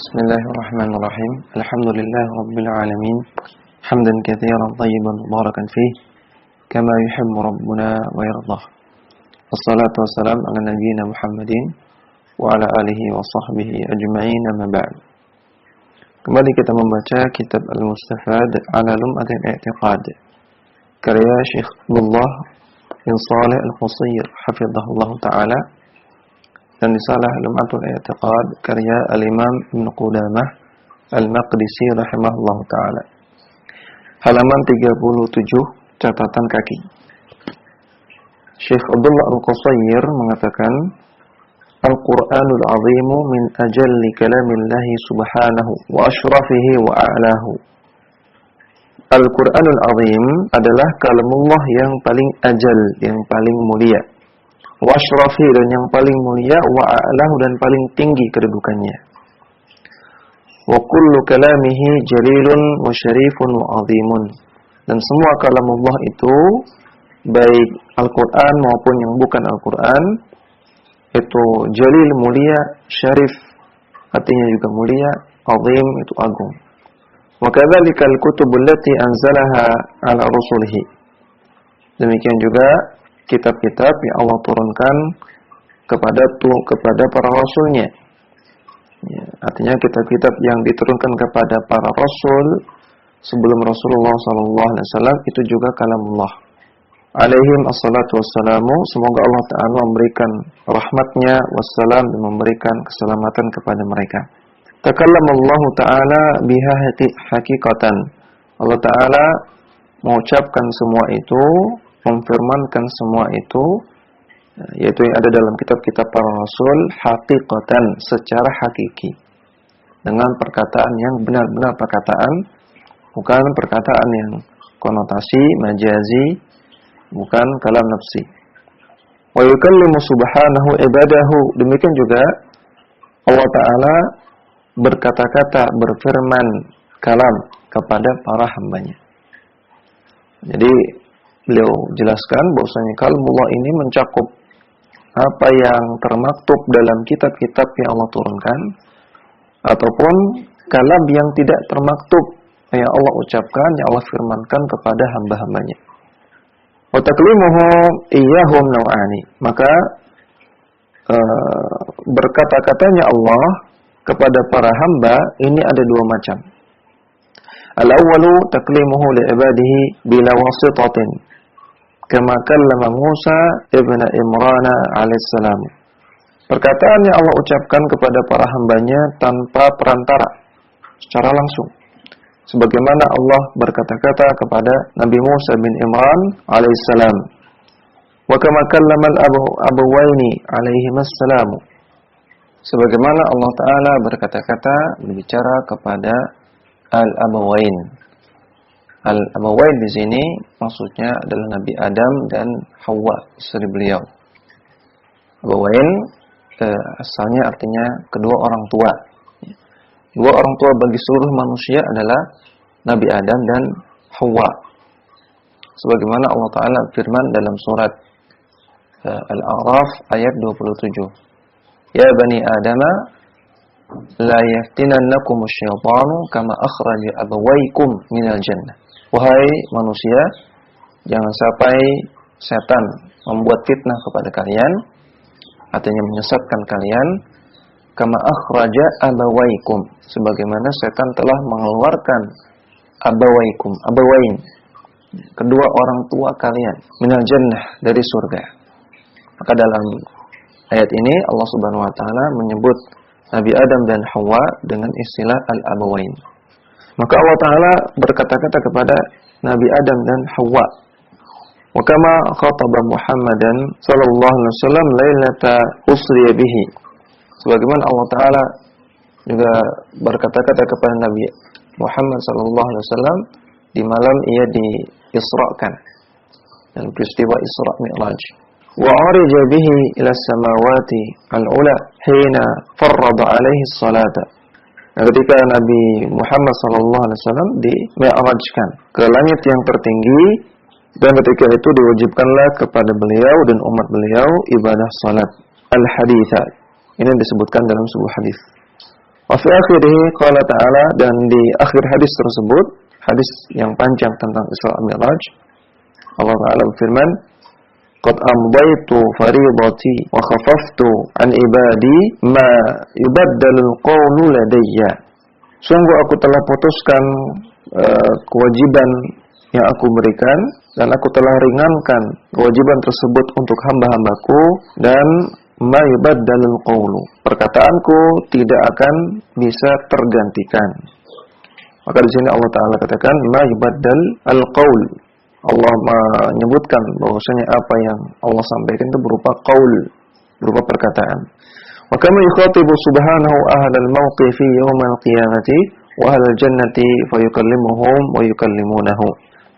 Bismillahirrahmanirrahim. Alhamdulillah rabbil alamin. Hamdan katsiran thayyiban mubarakan fih kama yuhibbu rabbuna wa yardah. Wassalatu wassalamu ala nabiyyina Muhammadin wa ala alihi wa sahbihi ajma'in, amma ba'd. Kembali kita membaca kitab Al-Mustafad ala Lum'atil I'tiqad karya Syekh Abdullah bin Shalih Al-Qusayr hafizahullah ta'ala, dan risalah Lum'atul I'tiqad karya Al-Imam Ibn Qudamah Al-Maqdisi rahimahullah ta'ala, halaman 37, catatan kaki. Syekh Abdullah Al-Qusayr mengatakan, Al-Qur'anul Azimu min ajalli kalamillahi subhanahu wa ashrafihi wa a'lahu. Al-Qur'anul Azim adalah kalamullah yang paling ajal, yang paling mulia, wa ashrafi, dan yang paling mulia, wa a'lahu, dan paling tinggi kedudukannya. Wa kullu kalamihi jalilun wa syarifun wa azimun. Dan semua kalamullah itu, baik Al-Quran maupun yang bukan Al-Quran, itu jalil, mulia, syarif artinya juga mulia, azim itu agung. Wa kadzalika al-kutubul lati anzalaha ala rusulihi. Demikian juga kitab-kitab yang Allah turunkan kepada para rasulnya. Ya, artinya kitab-kitab yang diturunkan kepada para rasul sebelum Rasulullah SAW itu juga kalamullah. Alaihim assalatu wassalamu, semoga Allah Ta'ala memberikan rahmatnya wassalam dan memberikan keselamatan kepada mereka. Takallamallahu Ta'ala biha haqiqatan. Allah Ta'ala mengucapkan semua itu, memfirmankan semua itu, yaitu yang ada dalam kitab-kitab para rasul, haqiqatan, secara hakiki, dengan perkataan yang benar-benar perkataan, bukan perkataan yang konotasi majazi, bukan kalam nafsi. Wa yukallimu subhanahu ibadahu, demikian juga Allah Ta'ala berkata-kata, berfirman kalam kepada para hambanya. Jadi beliau jelaskan bahwasanya kalamullah ini mencakup apa yang termaktub dalam kitab-kitab yang Allah turunkan, ataupun kalam yang tidak termaktub yang Allah ucapkan, yang Allah firmankan kepada hamba-hambanya. Wa taklimuhu iyyahum naw'ani. Maka berkata-katanya Allah kepada para hamba ini ada dua macam. Al-awwalu taklimuhu li'ibadihi bila wasitatin, kama kallama Musa ibn Imran alaihissalam. Perkataan yang Allah ucapkan kepada para hambanya tanpa perantara, secara langsung, sebagaimana Allah berkata-kata kepada Nabi Musa bin Imran alaihissalam. Wa kama kallama al-abawaini alaihimassalam, sebagaimana Allah Ta'ala berkata-kata, berbicara kepada al-abawain. Al-abawain di sini maksudnya adalah Nabi Adam dan Hawa, istri beliau. Abawain asalnya artinya kedua orang tua. Dua orang tua bagi seluruh manusia adalah Nabi Adam dan Hawa. Sebagaimana Allah Ta'ala firman dalam surat Al-A'raf ayat 27. Ya bani Adama la yaftinannakum asy-syaitanu kama akhraja abawaykum minal jannah. Wahai manusia, jangan sampai setan membuat fitnah kepada kalian, artinya menyesatkan kalian, kama akhraja abawaykum, sebagaimana setan telah mengeluarkan abawaykum, abawain, kedua orang tua kalian, minal jannah, dari surga. Maka dalam ayat ini Allah Subhanahu wa taala menyebut Nabi Adam dan Hawa dengan istilah al-abawain. Maka Allah Ta'ala berkata-kata kepada Nabi Adam dan Hawa. Wa kama khataba Muhammadan sallallahu alaihi wasallam lailata usriya bihi. Sebagaimana Allah Ta'ala juga berkata-kata kepada Nabi Muhammad sallallahu alaihi wasallam di malam ia diisrakan, dalam peristiwa Isra Mi'raj. Wa arija bihi ila samawati al-ula hina farrada alaihi salata. Nah, ketika Nabi Muhammad SAW di-mi'rajkan ke langit yang tertinggi, dan ketika itu diwajibkanlah kepada beliau dan umat beliau ibadah salat. Al-haditha, ini disebutkan dalam sebuah hadis. Wa fi akhirih qala ta'ala, dan di akhir hadis tersebut, hadis yang panjang tentang Isra Mi'raj, Allah Ta'ala berfirman, qad amdaitu faridati wa khafaftu an ibadi ma yubaddalul qawlu ladayya. Sungguh aku telah putuskan kewajiban yang aku berikan, dan aku telah ringankan kewajiban tersebut untuk hamba-hambaku, dan ma yubaddalul qawlu, perkataanku tidak akan bisa tergantikan. Maka di sini Allah Ta'ala katakan ma yubaddal al-qaul. Allah menyebutkan bahwasanya apa yang Allah sampaikan itu berupa qaul, berupa perkataan. Wa kama yukhatibu subhanahu ahlal mawqifi yaumal qiyamati wa ahlal jannati fayukallimuhum wa yukallimunahu.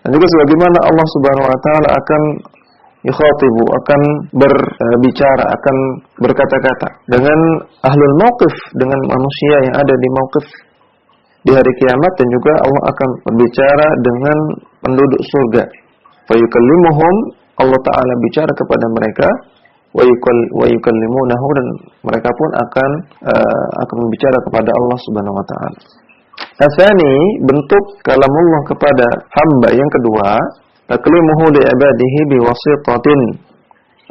Dan juga sebagaimana Allah Subhanahu wa taala akan yukhatibu, akan berbicara, akan berkata-kata dengan ahlul mauqif, dengan manusia yang ada di mauqif di hari kiamat, dan juga Allah akan berbicara dengan penduduk surga. Fayukallimuhum, Allah Ta'ala bicara kepada mereka, wa yukallimunahu, dan mereka pun akan berbicara kepada Allah Subhanahu wa taala. Asani, bentuk kalamullah kepada hamba yang kedua, taklimuhu li ibadihi biwasitatin,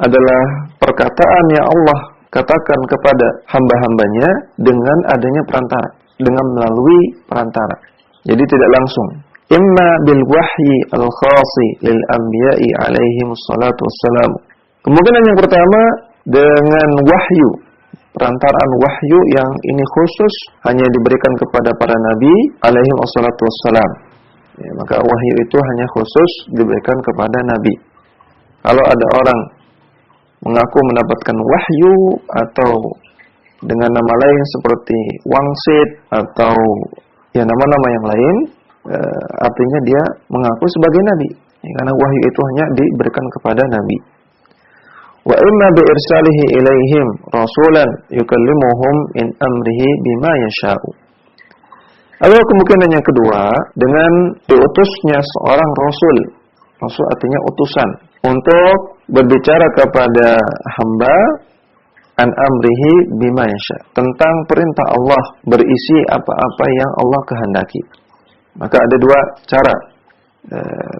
adalah perkataan yang Allah katakan kepada hamba-hambanya dengan adanya perantara, dengan melalui perantara. Jadi tidak langsung. Imma bil wahyi al-khasi lil anbiya'i alaihimus salatu wassalam. Kemungkinan yang pertama dengan wahyu, perantaraan wahyu yang ini khusus hanya diberikan kepada para nabi alaihim wassalatu wassalam. Ya, maka wahyu itu hanya khusus diberikan kepada nabi. Kalau ada orang mengaku mendapatkan wahyu atau dengan nama lain seperti wangsit atau ya nama-nama yang lain, artinya dia mengaku sebagai nabi, ya, karena wahyu itu hanya diberikan kepada nabi. Wa imma bi irsalihi ilaihim rasulan yukallimuhum min amrihi bima yasha'u. Lalu kemungkinan yang kedua dengan diutusnya seorang rasul. Rasul artinya utusan, untuk berbicara kepada hamba an amrihi bima yasha, tentang perintah Allah, berisi apa-apa yang Allah kehendaki. Maka ada dua cara.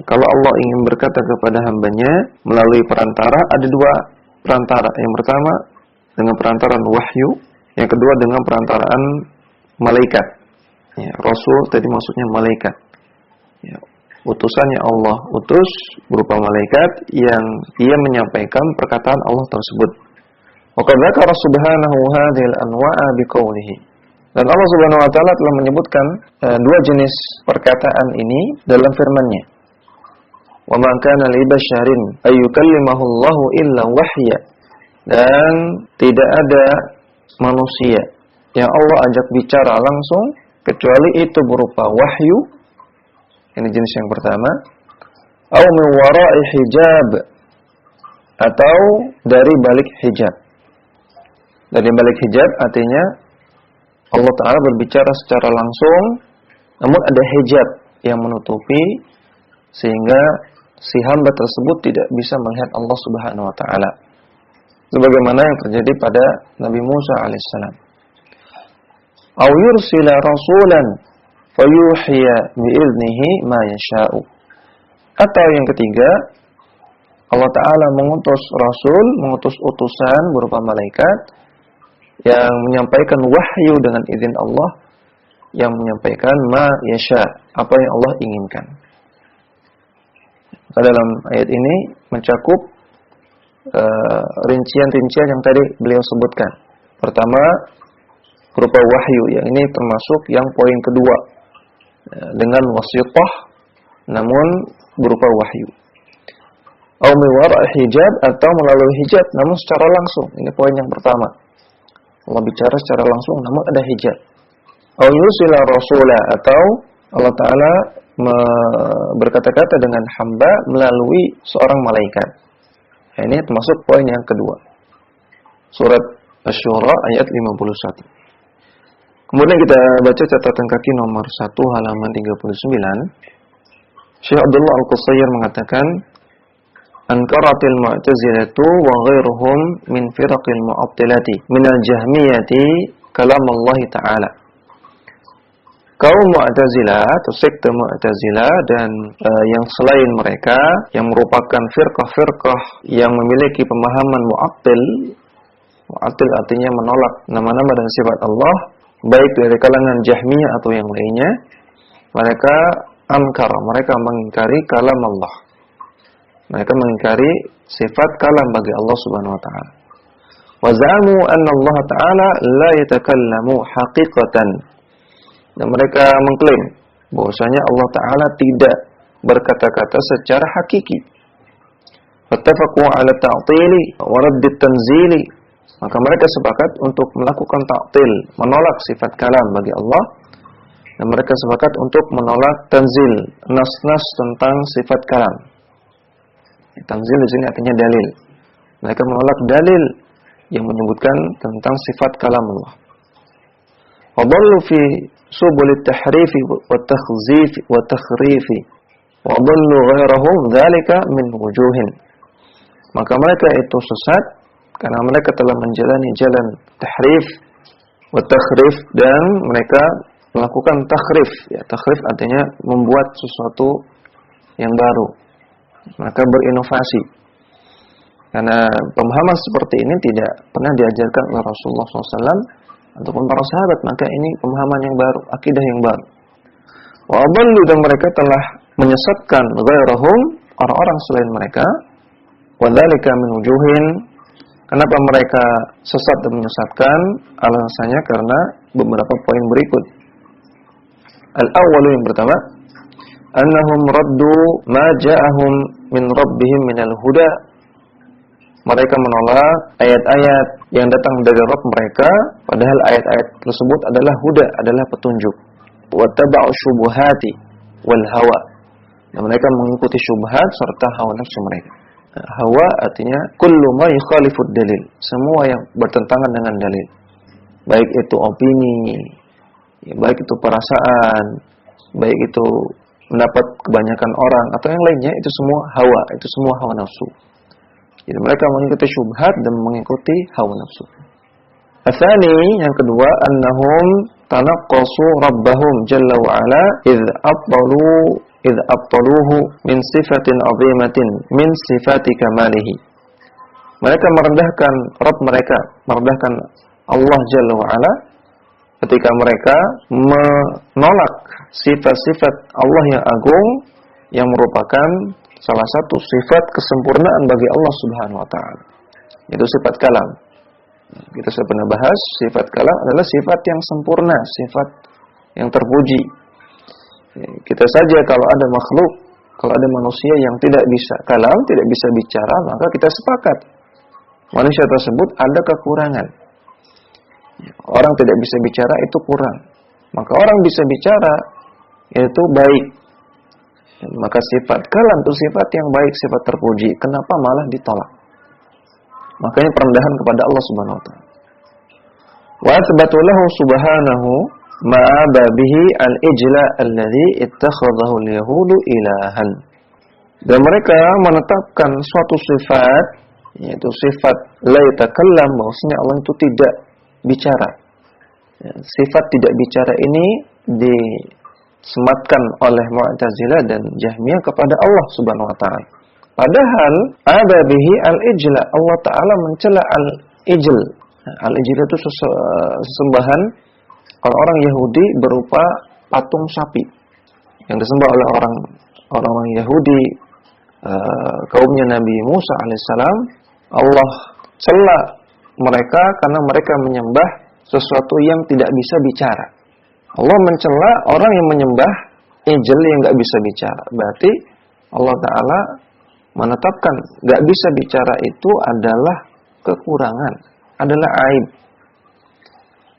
Kalau Allah ingin berkata kepada hambanya melalui perantara, ada dua perantara. Yang pertama dengan perantaraan wahyu, yang kedua dengan perantaraan malaikat. Ya, Rasul tadi maksudnya malaikat. Ya, utusannya Allah utus berupa malaikat yang ia menyampaikan perkataan Allah tersebut. Wa qad dzakara subhanahu hadhil anwa'a biqaulihi. Dan Allah Subhanahu wa taala telah menyebutkan dua jenis perkataan ini dalam firman-Nya. Wa ma kana li basyarin ayyukallimahu Allahu illa wahya. Dan tidak ada manusia yang Allah ajak bicara langsung kecuali itu berupa wahyu. Ini jenis yang pertama. Au min wara'i hijab, atau dari balik hijab. Dari balik hijab artinya Allah Ta'ala berbicara secara langsung, namun ada hijab yang menutupi sehingga si hamba tersebut tidak bisa melihat Allah Subhanahu wa taala. Sebagaimana yang terjadi pada Nabi Musa alaihissalam. Aw yursila rasulan fayuhiya bi'idnihi ma yasha'u. Atau yang ketiga, Allah Ta'ala mengutus rasul, mengutus utusan berupa malaikat yang menyampaikan wahyu dengan izin Allah, yang menyampaikan ma yasha, apa yang Allah inginkan. Dalam ayat ini mencakup rincian-rincian yang tadi beliau sebutkan. Pertama berupa wahyu, yang ini termasuk yang poin kedua, dengan wasithah namun berupa wahyu. Au min wara'i hijab, atau melalui hijab namun secara langsung. Ini poin yang pertama. Allah bicara secara langsung namun ada hijab. Au yursila rasula, atau Allah Ta'ala berkata-kata dengan hamba melalui seorang malaikat. Nah, ini termasuk poin yang kedua. Surat Asy-Syura ayat 51. Kemudian kita baca catatan kaki nomor 1 halaman 39. Syekh Abdullah Al-Qusayyir mengatakan, Ankaratil Mu'tazilatu wa ghairuhum min firaqil mu'attilati minal jahmiyati kalam Allah Ta'ala. Kaum Mu'tazilah atau sekte Mu'tazilah dan yang selain mereka yang merupakan firqah-firqah yang memiliki pemahaman mu'attil. Mu'attil artinya menolak nama-nama dan sifat Allah, baik dari kalangan Jahmiyah atau yang lainnya. Mereka mereka mengingkari kalam Allah. Mereka mengingkari sifat kalam bagi Allah Subhanahu wa taala. Wa za'amu anna Allah taala la yatakallamu haqiqatan. Dan mereka mengklaim bahwasanya Allah Ta'ala tidak berkata-kata secara hakiki. Fattafaqu ala ta'tili wa radd at-tanzili. Maka mereka sepakat untuk melakukan ta'til, menolak sifat kalam bagi Allah, dan mereka sepakat untuk menolak tanzil, nas-nas tentang sifat kalam. Tanzil di sini artinya dalil. Mereka menolak dalil yang menyebutkan tentang sifat kalam Allah. Wa dhallu fi subul at-tahrif wa takhzif wa takhrif wa dhallu ghairahum dzalika min wujuhin. Maka mereka itu sesat karena mereka telah menjalani jalan tahrif wa takhrif, dan mereka melakukan takhrif. Ya, takhrif artinya membuat sesuatu yang baru. Mereka berinovasi. Karena pemahaman seperti ini tidak pernah diajarkan oleh Rasulullah SAW ataupun para sahabat, maka ini pemahaman yang baru, akidah yang baru. Wa adallu, dan mereka telah menyesatkan ghairahum, orang-orang selain mereka. Wa dzalika min wujuhin. Kenapa mereka sesat dan menyesatkan? Alasannya karena beberapa poin berikut. Al-awwalu, yang pertama, annahum raddu ma ja'ahum min rabbihim minal huda. Mereka menolak ayat-ayat yang datang dari Rabb mereka, padahal ayat-ayat tersebut adalah huda, adalah petunjuk. Wa taba'u syubuhati wal hawa. Dan mereka mengikuti syubhat serta hawa nafsu mereka. Hawa artinya kullu ma yukhalifud dalil, semua yang bertentangan dengan dalil. Baik itu opini, baik itu perasaan, baik itu pendapat kebanyakan orang atau yang lainnya, itu semua hawa, itu semua hawa nafsu. Jadi mereka mengikuti syubhat dan mengikuti hawa nafsu. Atsani, yang kedua, annahum tanaqqasu rabbahum jalla wa ala idz abtaluhu min sifatin 'azimatin min sifati kamalihi. Mereka merendahkan Rabb mereka, merendahkan Allah jalla wa ala ketika mereka menolak sifat-sifat Allah yang agung yang merupakan salah satu sifat kesempurnaan bagi Allah Subhanahu wa taala. Itu sifat kalam. Kita sudah pernah bahas, sifat kalam adalah sifat yang sempurna, sifat yang terpuji. Kita saja kalau ada makhluk, kalau ada manusia yang tidak bisa kalam, tidak bisa bicara, maka kita sepakat manusia tersebut ada kekurangan. Orang tidak bisa bicara itu kurang. Maka orang bisa bicara itu baik. Maka sifat kalam itu sifat yang baik, sifat terpuji. Kenapa malah ditolak? Makanya perendahan kepada Allah Subhanahu wa taala. Wa athbatu lahu subhanahu ma'aba bihi al-ijla alladhi ittakhadhahu al-yahudu ilahan. Dan mereka menetapkan suatu sifat, yaitu sifat la yatakallam, bahwasanya Allah itu tidak bicara. Sifat tidak bicara ini disematkan oleh Mu'tazilah dan Jahmiyah kepada Allah Subhanahu wa taala. Padahal ada bihi al-ijla, Allah taala mencela al-ijl. Al-ijl itu sesembahan orang-orang Yahudi berupa patung sapi yang disembah oleh orang-orang Yahudi, kaumnya Nabi Musa alaihissalam. Allah cela mereka karena mereka menyembah sesuatu yang tidak bisa bicara. Allah mencela orang yang menyembah ijl yang enggak bisa bicara. Berarti Allah taala menetapkan enggak bisa bicara itu adalah kekurangan, adalah aib.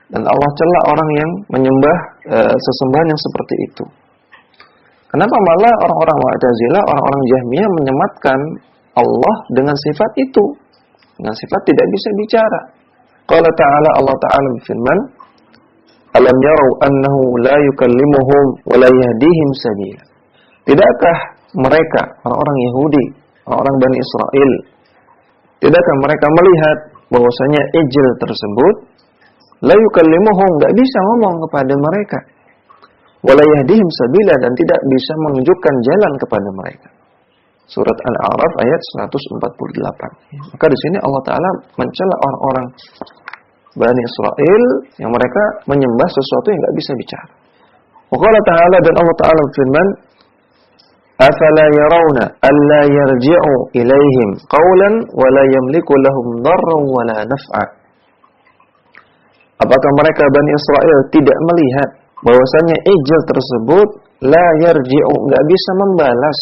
Dan Allah cela orang yang menyembah sesembahan yang seperti itu. Kenapa malah orang-orang Mu'tazilah, orang-orang Jahmiyah menyematkan Allah dengan sifat itu, dengan sifat tidak bisa bicara. Qala ta'ala, Allah ta'ala berfirman, alam yarau annahu la yukallimuhum wa la yahdihim sabila. Tidakkah mereka, orang-orang Yahudi, orang-orang Bani Israel, tidakkah mereka melihat bahwasanya ijil tersebut la yukallimuhum, enggak bisa ngomong kepada mereka, wala yahdihim sabila, dan tidak bisa menunjukkan jalan kepada mereka. Surat Al-A'raf ayat 148. Maka di sini Allah Ta'ala mencela orang-orang Bani Israel yang mereka menyembah sesuatu yang tidak bisa bicara. Wa-qala ta'ala, dan Allah Ta'ala berfirman, afala yarawna alla yarji'u ilaihim qawlan wa la yamliku lahum darran wa la naf'a. Apakah mereka Bani Israel tidak melihat bahwasanya ijil tersebut la yarji'u, enggak bisa membalas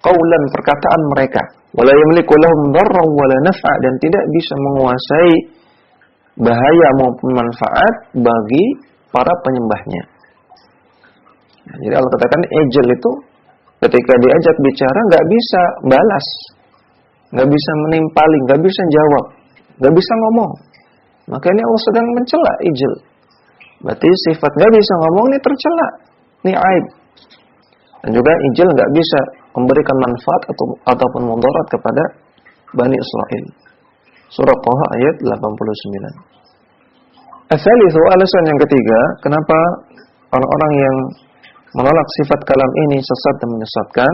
qawlan, perkataan mereka, wa la yamliku lahum darran wa la naf'a, dan tidak bisa menguasai bahaya maupun manfaat bagi para penyembahnya. Nah, jadi Allah katakan ijil itu ketika diajak bicara nggak bisa balas, nggak bisa menimpali, nggak bisa jawab, nggak bisa ngomong. Maka ini Allah sedang mencela ijil. Berarti sifat nggak bisa ngomong ini tercela, ini aib. Dan juga ijil nggak bisa memberikan manfaat ataupun mudarat kepada Bani Israel. Surah Taha ayat 89. Asalithu, alasan yang ketiga, kenapa orang-orang yang menolak sifat kalam ini sesat dan menyesatkan,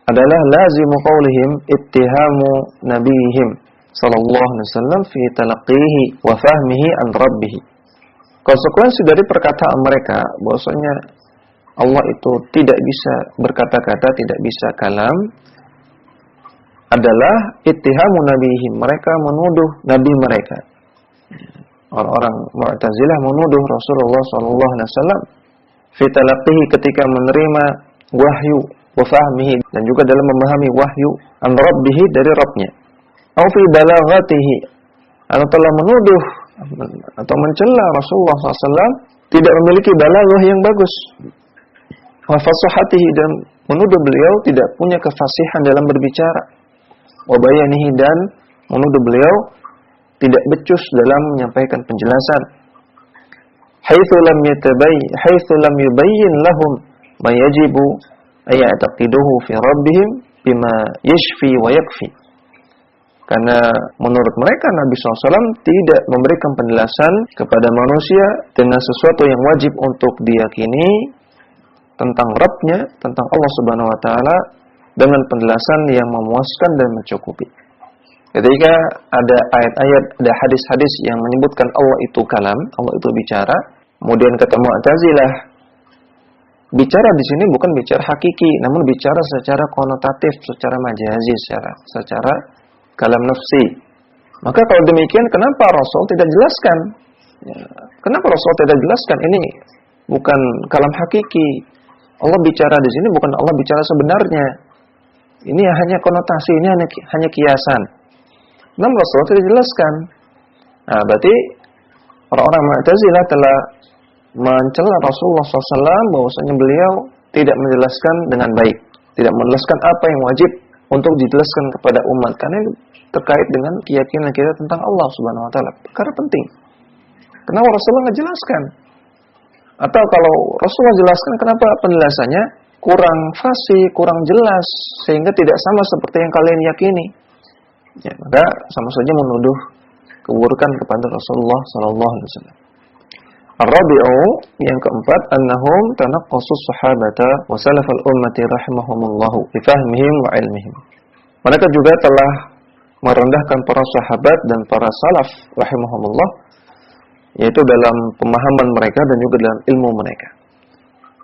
adalah lazimu qaulihim ittihamu nabiyihim sallallahu alaihi wasallam fi talaqqihi wa fahmihi an rabbih. Konsekuensi dari perkataan mereka bahwasanya Allah itu tidak bisa berkata-kata, tidak bisa kalam, adalah ittihamu nabiyihim, mereka menuduh nabi mereka. Orang-orang Mu'tazilah menuduh Rasulullah sallallahu alaihi wasallam fi talaqqihi, ketika menerima wahyu, wa fahmihi, dan juga dalam memahami wahyu, an rabbih, dari Rabbnya, au fi balaghatihi, atau telah menuduh atau mencela Rasulullah SAW tidak memiliki balaghah yang bagus, wa fasahatihi, dan menuduh beliau tidak punya kefasihan dalam berbicara, wa bayanihi, dan menuduh beliau tidak becus dalam menyampaikan penjelasan. Haitsu lam yubayyin lahum ma yajibu ay ya'taqiduhu fi rabbihim bima yashfi wa yakfi. Karena menurut mereka Nabi SAW tidak memberikan penjelasan kepada manusia dengan sesuatu yang wajib untuk diyakini tentang Rabb-nya, tentang Allah Subhanahu wa taala, dengan penjelasan yang memuaskan dan mencukupi. Ketika ada ayat-ayat, ada hadis-hadis yang menyebutkan Allah itu kalam, Allah itu bicara, kemudian kata Mu'tazilah, bicara di sini bukan bicara hakiki, namun bicara secara konotatif, secara majazi, secara kalam nafsi. Maka kalau demikian, kenapa Rasul tidak jelaskan? Kenapa Rasul tidak jelaskan ini bukan kalam hakiki? Allah bicara di sini bukan Allah bicara sebenarnya. Ini hanya konotasi, ini hanya kiasan. Namun Rasulullah tidak jelaskan. Nah, berarti orang-orang Mu'tazilah telah mencela Rasulullah SAW bahwasanya beliau tidak menjelaskan dengan baik, tidak menjelaskan apa yang wajib untuk dijelaskan kepada umat, karena terkait dengan keyakinan kita tentang Allah Subhanahu wa taala, perkara penting. Kenapa Rasulullah nggak jelaskan? Atau kalau Rasulullah jelaskan, kenapa penjelasannya kurang fasih, kurang jelas, sehingga tidak sama seperti yang kalian yakini? Ya, maka sama saja menuduh keburukan kepada Rasulullah sallallahu alaihi wasallam. Ar-rabi'u, yang keempat, annahum tanaqqasus sahabata wa salafal ummati rahimahumullahu bi fahmihim wa ilmihim. Mereka juga telah merendahkan para sahabat dan para salaf rahimahumullah, yaitu dalam pemahaman mereka dan juga dalam ilmu mereka.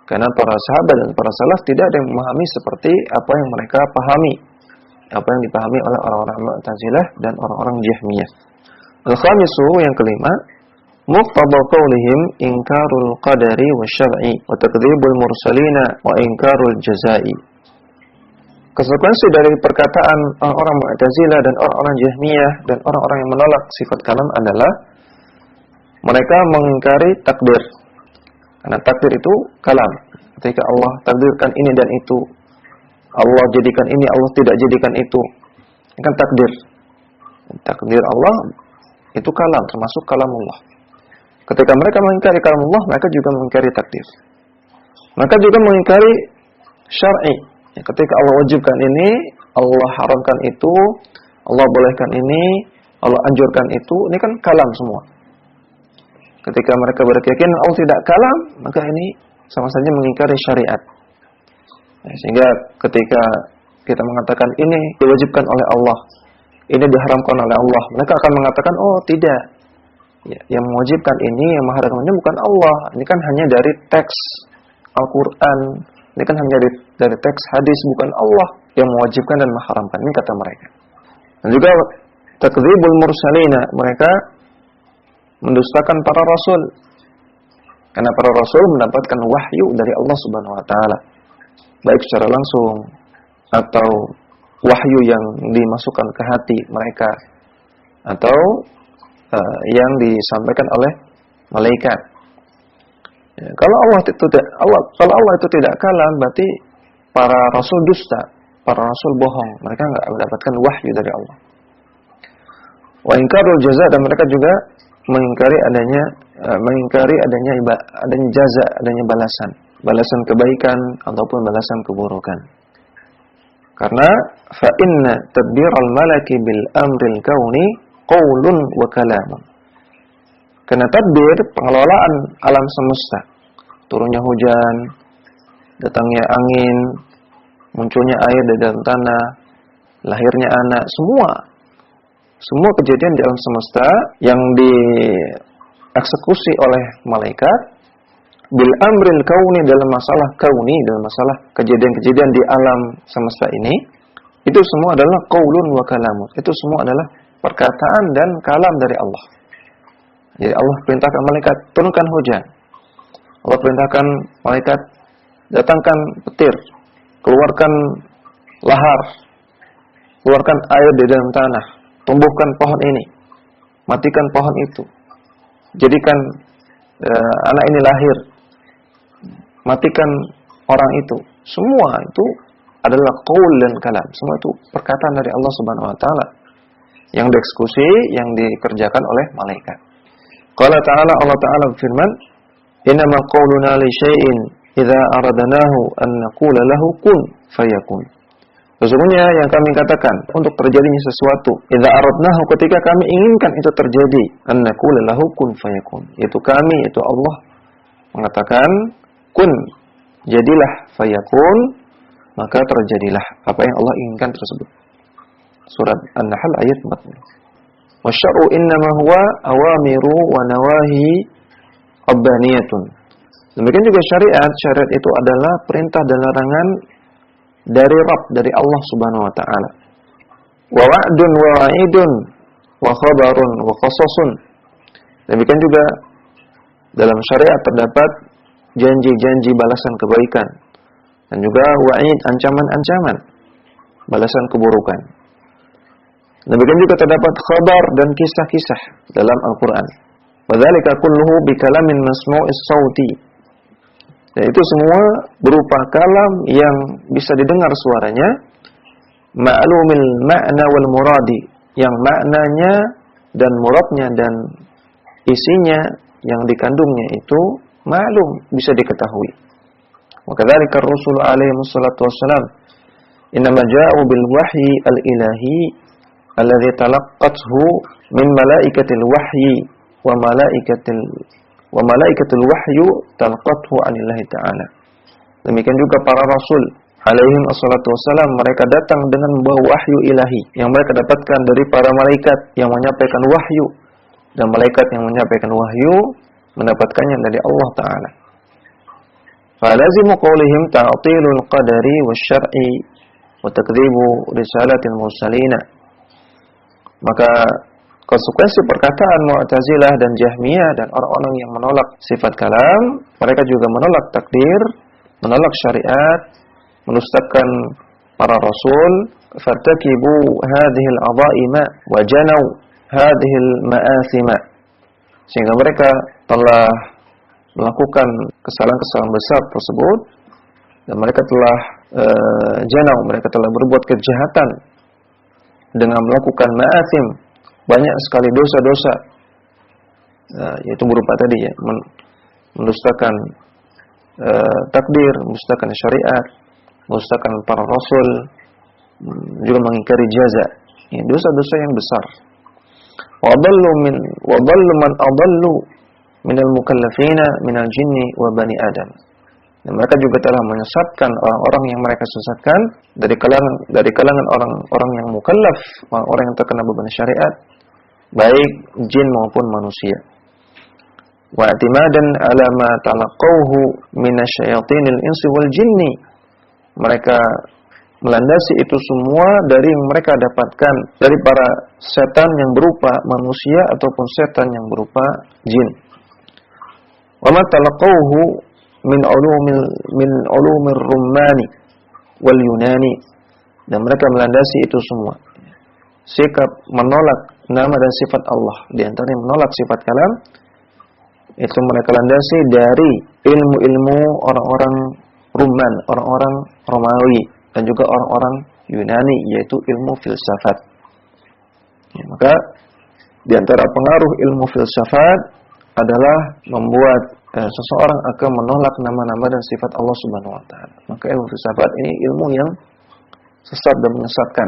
Karena para sahabat dan para salaf tidak ada yang memahami seperti apa yang mereka pahami, apa yang dipahami oleh orang-orang Mu'tazilah dan orang-orang Jahmiyah. Al-khamisu, yang kelima, muqtada qaulihim inkarul qadari wasyar'i wa takdzibul mursalina wa inkarul jazai. Konsekuensi dari perkataan orang-orang Mu'tazilah dan orang-orang Jahmiyah dan orang-orang yang menolak sifat kalam adalah mereka mengingkari takdir. Karena takdir itu kalam. Ketika Allah takdirkan ini dan itu, Allah jadikan ini, Allah tidak jadikan itu, ini kan takdir. Takdir Allah itu kalam, termasuk kalam Allah. Ketika mereka mengingkari kalam Allah, mereka juga mengingkari takdir. Mereka juga mengingkari syar'i. Ketika Allah wajibkan ini, Allah haramkan itu, Allah bolehkan ini, Allah anjurkan itu, ini kan kalam semua. Ketika mereka berkeyakinan Allah tidak kalam, maka ini sama saja mengingkari syariat. Sehingga ketika kita mengatakan ini diwajibkan oleh Allah, ini diharamkan oleh Allah, mereka akan mengatakan, oh tidak, ya, yang mewajibkan ini, yang mengharamkannya bukan Allah. Ini kan hanya dari teks Al-Quran, ini kan hanya dari teks hadis, bukan Allah yang mewajibkan dan mengharamkan. Ini kata mereka. Dan juga takdzibul mursalina, mereka mendustakan para rasul, karena para rasul mendapatkan wahyu dari Allah Subhanahu wa taala, baik secara langsung atau wahyu yang dimasukkan ke hati mereka, atau yang disampaikan oleh malaikat. Ya, kalau Allah itu tidak kalam, berarti para rasul dusta, para rasul bohong, mereka enggak mendapatkan wahyu dari Allah. Wa ingkarul jaza, dan mereka juga mengingkari adanya jaza, adanya balasan kebaikan ataupun balasan keburukan. Karena fa inna tadbiral malaki bil amril kauni qaulun wa kalamun. Karena tadbir, pengelolaan alam semesta, turunnya hujan, datangnya angin, munculnya air dari dalam tanah, lahirnya anak, semua kejadian di alam semesta yang dieksekusi oleh malaikat bil amril kauni, dalam masalah kauni, dalam masalah kejadian-kejadian di alam semesta ini, itu semua adalah qaulun wa kalamun. Itu semua adalah perkataan dan kalam dari Allah. Jadi Allah perintahkan malaikat turunkan hujan. Allah perintahkan malaikat datangkan petir, keluarkan lahar, keluarkan air di dalam tanah, tumbuhkan pohon ini, matikan pohon itu, jadikan anak ini lahir, matikan orang itu. Semua itu adalah qaul dan kalam. Semua itu perkataan dari Allah Subhanahu wa taala yang dieksekusi, yang dikerjakan oleh malaikat. Qala ta'ala, Allah Ta'ala berfirman, "Innama qauluna li syai'in idza aradnahu an naqula lahu kun fayakun." Sesungguhnya yang kami katakan untuk terjadinya sesuatu, idza aradnahu, ketika kami inginkan itu terjadi, an naqula lahu kun fayakun. Itu kami, itu Allah mengatakan kun, jadilah, fayakun, maka terjadilah apa yang Allah inginkan tersebut. Surat An-Nahl ayat 40. Wasyar'u innama huwa awamiru wa nawahi rabbaniyatun. Demikian juga syariat itu adalah perintah dan larangan dari Rabb, dari Allah Subhanahu wa taala. Wa wa'dun wa wa'idun wa khabarun wa qasasun. Demikian juga dalam syariat terdapat janji-janji balasan kebaikan, dan juga wa'id, ancaman-ancaman balasan keburukan. Demikian juga terdapat khabar dan kisah-kisah dalam Al-Quran. Wadzalika kulluhu bikalamin masmu'is sauti. Dan itu semua berupa kalam yang bisa didengar suaranya, ma'lumil ma'na wal muradi, yang maknanya dan muradnya dan isinya yang dikandungnya itu maklum, bisa diketahui. Wa kadzalika ar-rusul alaihi wassalatu wassalam innama ja'u bil wahyi al-ilahi alladzi talaqqathu min malaikatil wahyi wa malaikatul wahyu talaqathu anillahi ta'ala. Demikian juga para rasul alaihim assalatu wassalam, mereka datang dengan membawa wahyu ilahi yang mereka dapatkan dari para malaikat yang menyampaikan wahyu, dan malaikat yang menyampaikan wahyu mendapatkannya dari Allah Ta'ala. Falazimu qawlihim ta'atilul qadari wasyar'i wa takdzibu risalatil mursalina. Maka konsekuensi perkataan Mu'tazilah dan Jahmiyah dan orang-orang yang menolak sifat kalam, mereka juga menolak takdir, menolak syariat, mendustakan para rasul. Fartakibu hadhil adha'ima wa janau hadhil ma'athima. Sehingga mereka telah melakukan kesalahan-kesalahan besar tersebut, dan mereka telah mereka telah berbuat kejahatan dengan melakukan ma'athim, banyak sekali dosa-dosa, yaitu berupa tadi ya, mendustakan takdir, mendustakan syariat, mendustakan para rasul, juga mengingkari jaza. Dosa-dosa yang besar. Wa dallu man adallu minal mukallafina minal jinni wa bani Adam. Dan mereka juga telah menyesatkan orang-orang yang mereka sesatkan dari kalangan orang-orang yang mukallaf, orang yang terkena beban syariat, baik jin maupun manusia. Wa i'timadan 'ala ma talaqawhu minasyayatinil insi wal jinni. Mereka melandasi itu semua dari yang mereka dapatkan dari para setan yang berupa manusia ataupun setan yang berupa jin. Wa ma talaqawhu min ulumir Rumani wal Yunani, dan mereka melandasi itu semua sikap menolak nama dan sifat Allah, di antaranya menolak sifat kalam, itu mereka landasi dari ilmu-ilmu orang-orang Ruman, orang-orang Romawi, dan juga orang-orang Yunani, yaitu ilmu filsafat. Ya, maka di antara pengaruh ilmu filsafat adalah membuat seseorang akan menolak nama-nama dan sifat Allah Subhanahu wa taala. Maka ilmu filsafat ini ilmu yang sesat dan menyesatkan.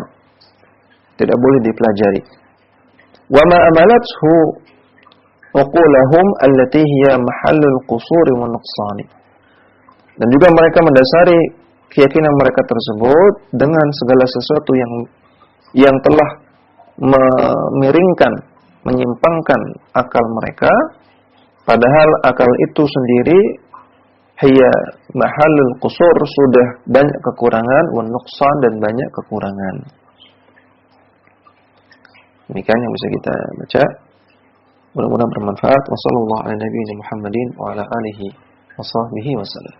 Tidak boleh dipelajari. Wa ma amalathu uqulahum allati hiya mahallul qusur wa nuqsan. Dan juga mereka mendasari keyakinan mereka tersebut dengan segala sesuatu yang telah memiringkan, menyimpangkan akal mereka. Padahal akal itu sendiri hiya mahallul qusur, sudah banyak kekurangan, wan nuqsan, dan banyak kekurangan. Demikian yang bisa kita baca. Mudah-mudahan bermanfaat. Wassallallahu ala nabiyina Muhammadin wa ala alihi wa sahbihi wasallam.